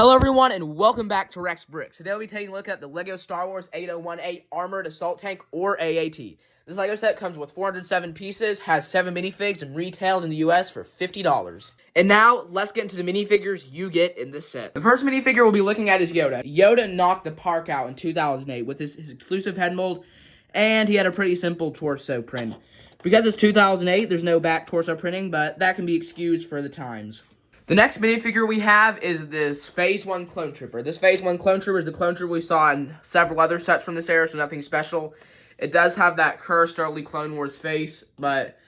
Hello everyone and welcome back to Rex Bricks. Today we'll be taking a look at the LEGO Star Wars 8018 Armored Assault Tank, or AAT. This LEGO set comes with 407 pieces, has 7 minifigs, and retailed in the US for $50. And now, let's get into the minifigures you get in this set. The first minifigure we'll be looking at is Yoda. Yoda knocked the park out in 2008 with his exclusive head mold, and he had a pretty simple torso print. Because it's 2008, there's no back torso printing, but that can be excused for the times. The next minifigure we have is this Phase 1 Clone Trooper. This Phase 1 Clone Trooper is the Clone Trooper we saw in several other sets from this era, so nothing special. It does have that cursed early Clone Wars face, but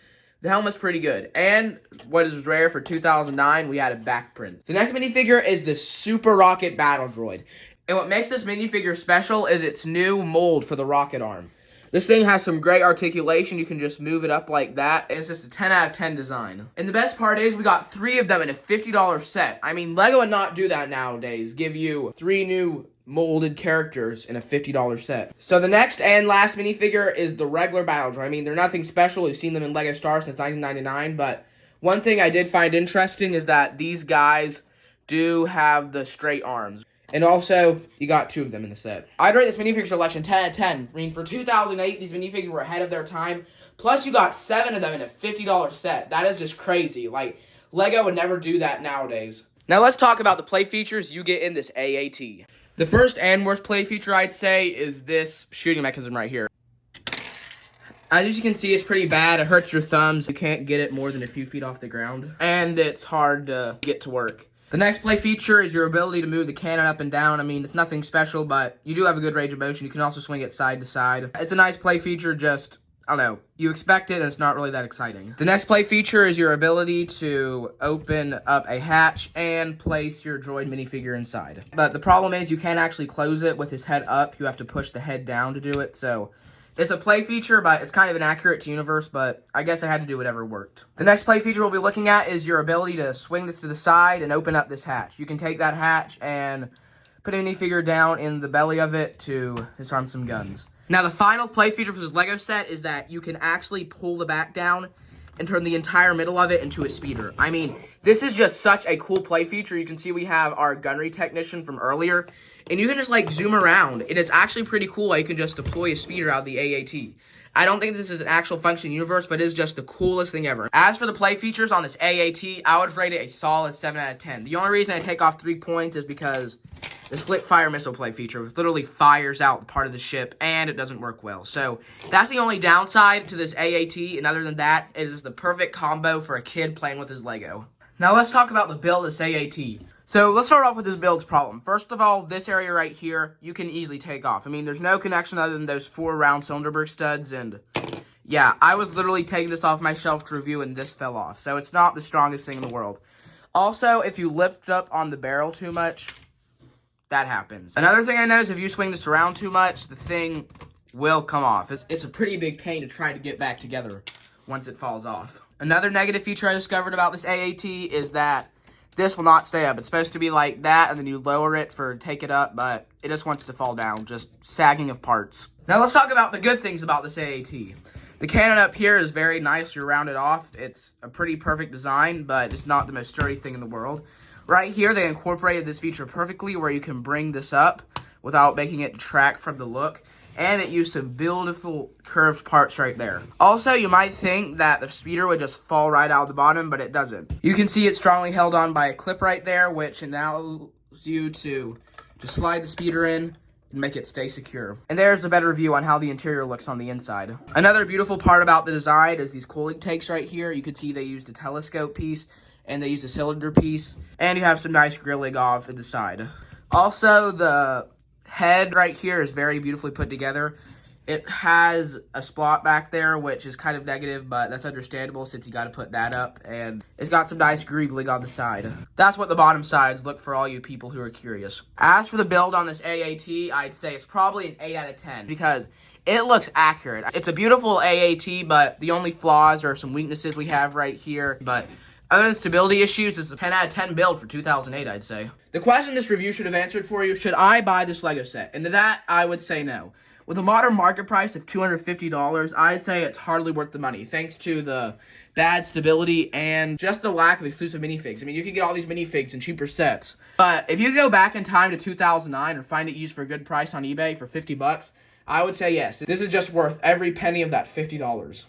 the helmet's pretty good. And what is rare for 2009, we had a back print. The next minifigure is the Super Rocket Battle Droid. And what makes this minifigure special is its new mold for the rocket arm. This thing has some great articulation. You can just move it up like that, and it's just a 10 out of 10 design. And the best part is we got 3 of them in a $50 set. I mean, LEGO would not do that nowadays. Give you 3 new molded characters in a $50 set. So the next and last minifigure is the regular Battle Droid. I mean, they're nothing special. We've seen them in LEGO Star since 1999, but one thing I did find interesting is that these guys do have the straight arms. And also, you got 2 of them in the set. I'd rate this minifigure selection 10 out of 10. I mean, for 2008, these minifigs were ahead of their time. Plus, you got 7 of them in a $50 set. That is just crazy. Like, LEGO would never do that nowadays. Now, let's talk about the play features you get in this AAT. The first and worst play feature, I'd say, is this shooting mechanism right here. As you can see, it's pretty bad. It hurts your thumbs. You can't get it more than a few feet off the ground. And it's hard to get to work. The next play feature is your ability to move the cannon up and down. I mean, it's nothing special, but you do have a good range of motion. You can also swing it side to side. It's a nice play feature, just, I don't know, you expect it and it's not really that exciting. The next play feature is your ability to open up a hatch and place your droid minifigure inside. But the problem is you can't actually close it with his head up. You have to push the head down to do it, so it's a play feature, but it's kind of inaccurate to universe, but I guess I had to do whatever worked. The next play feature we'll be looking at is your ability to swing this to the side and open up this hatch. You can take that hatch and put a minifigure down in the belly of it to disarm some guns. Now, the final play feature for this LEGO set is that you can actually pull the back down and turn the entire middle of it into a speeder. I mean, this is just such a cool play feature. You can see we have our gunnery technician from earlier, and you can just, like, zoom around. It is actually pretty cool how you can just deploy a speeder out of the AAT. I don't think this is an actual function in universe, but it is just the coolest thing ever. As for the play features on this AAT, I would rate it a solid 7 out of 10. The only reason I take off 3 points is because this flip fire missile play feature literally fires out part of the ship, and it doesn't work well. So that's the only downside to this AAT, and other than that, it is the perfect combo for a kid playing with his LEGO. Now let's talk about the build of this AAT. So let's start off with this build's problem. First of all, this area right here, you can easily take off. I mean, there's no connection other than those 4 round Cylinderberg studs, and yeah, I was literally taking this off my shelf to review, and this fell off. So it's not the strongest thing in the world. Also, if you lift up on the barrel too much, that happens. Another thing I noticed, if you swing this around too much, the thing will come off. It's a pretty big pain to try to get back together once it falls off. Another negative feature I discovered about this AAT is that this will not stay up. It's supposed to be like that, and then you lower it for take it up, but it just wants to fall down, just sagging of parts. Now let's talk about the good things about this AAT. The cannon up here is very nice. You round it off. It's a pretty perfect design, but it's not the most sturdy thing in the world. Right here, they incorporated this feature perfectly where you can bring this up without making it detract from the look. And it used some beautiful curved parts right there. Also, you might think that the speeder would just fall right out of the bottom, but it doesn't. You can see it's strongly held on by a clip right there, which allows you to just slide the speeder in and make it stay secure. And there's a better view on how the interior looks on the inside. Another beautiful part about the design is these cooling tanks right here. You can see they used a telescope piece and they used a cylinder piece. And you have some nice grilling off at the side. Also, the head right here is very beautifully put together. It has a splot back there, which is kind of negative, but that's understandable since you got to put that up. And it's got some nice greebling on the side. That's what the bottom sides look for all you people who are curious. As for the build on this AAT, I'd say it's probably an 8 out of 10 because it looks accurate. It's a beautiful AAT, but the only flaws are some weaknesses we have right here. But other than stability issues, it's a 10 out of 10 build for 2008, I'd say. The question this review should have answered for you, should I buy this LEGO set? And to that, I would say no. With a modern market price of $250, I'd say it's hardly worth the money, thanks to the bad stability, and just the lack of exclusive minifigs. I mean, you can get all these minifigs in cheaper sets. But if you go back in time to 2009 and find it used for a good price on eBay for $50, I would say yes. This is just worth every penny of that $50.